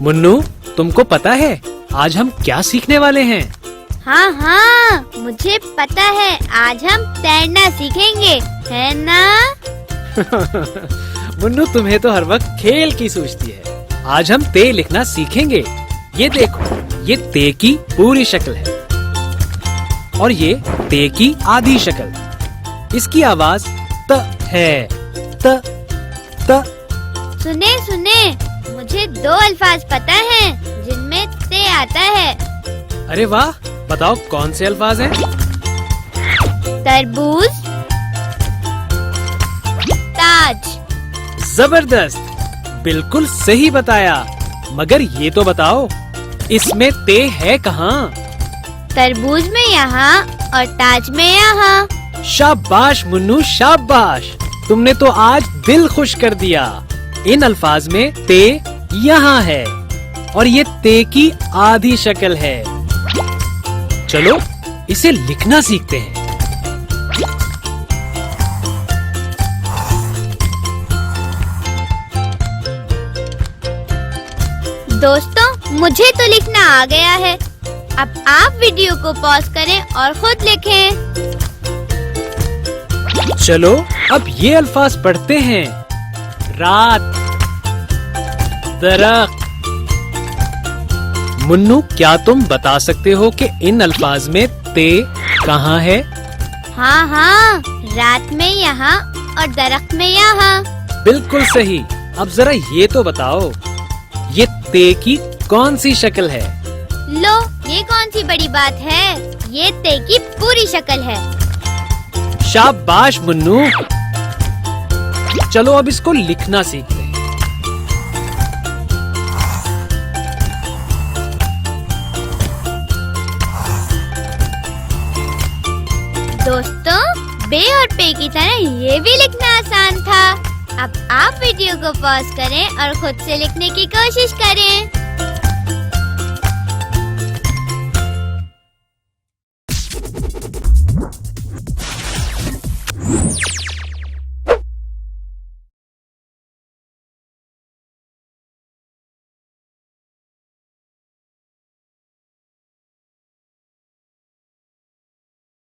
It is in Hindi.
मुन्नू, तुमको पता है आज हम क्या सीखने वाले हैं? हाँ हाँ, मुझे पता है। आज हम तैरना सीखेंगे, है ना? मुन्नू, तुम्हें तो हर वक्त खेल की सूझती है। आज हम ते लिखना सीखेंगे। ये देखो, ये ते की पूरी शक्ल है और ये ते की आधी शक्ल। इसकी आवाज त है। त त। सुने सुने, मुझे 2 अल्फाज पता हैं जिनमें ते आता है। अरे वाह, बताओ कौन से अल्फाज हैं? तरबूज, ताज। जबरदस्त, बिल्कुल सही बताया। मगर ये तो बताओ, इसमें ते है कहाँ? तरबूज में यहाँ और ताज में यहाँ। शाबाश मुन्नू, शाबाश। तुमने तो आज दिल खुश कर दिया। इन अल्फाज में ते यहाँ है और ये ते की आधी शक्ल है। चलो इसे लिखना सीखते हैं। दोस्तों, मुझे तो लिखना आ गया है। अब आप वीडियो को पॉज करें और खुद लिखें। चलो अब ये अल्फाज पढ़ते हैं। रात, दरख्त। मुन्नू, क्या तुम बता सकते हो कि इन अल्फाज में ते कहाँ है? हाँ हाँ, रात में यहाँ और दरख्त में यहाँ। बिल्कुल सही। अब जरा ये तो बताओ, ये ते की कौन सी शक्ल है? लो, ये कौन सी बड़ी बात है? ये ते की पूरी शक्ल है। शाबाश मुन्नू। चलो अब इसको लिखना सीखते हैं। दोस्तों, बे और पे की तरह ये भी लिखना आसान था। अब आप वीडियो को पॉज करें और खुद से लिखने की कोशिश करें।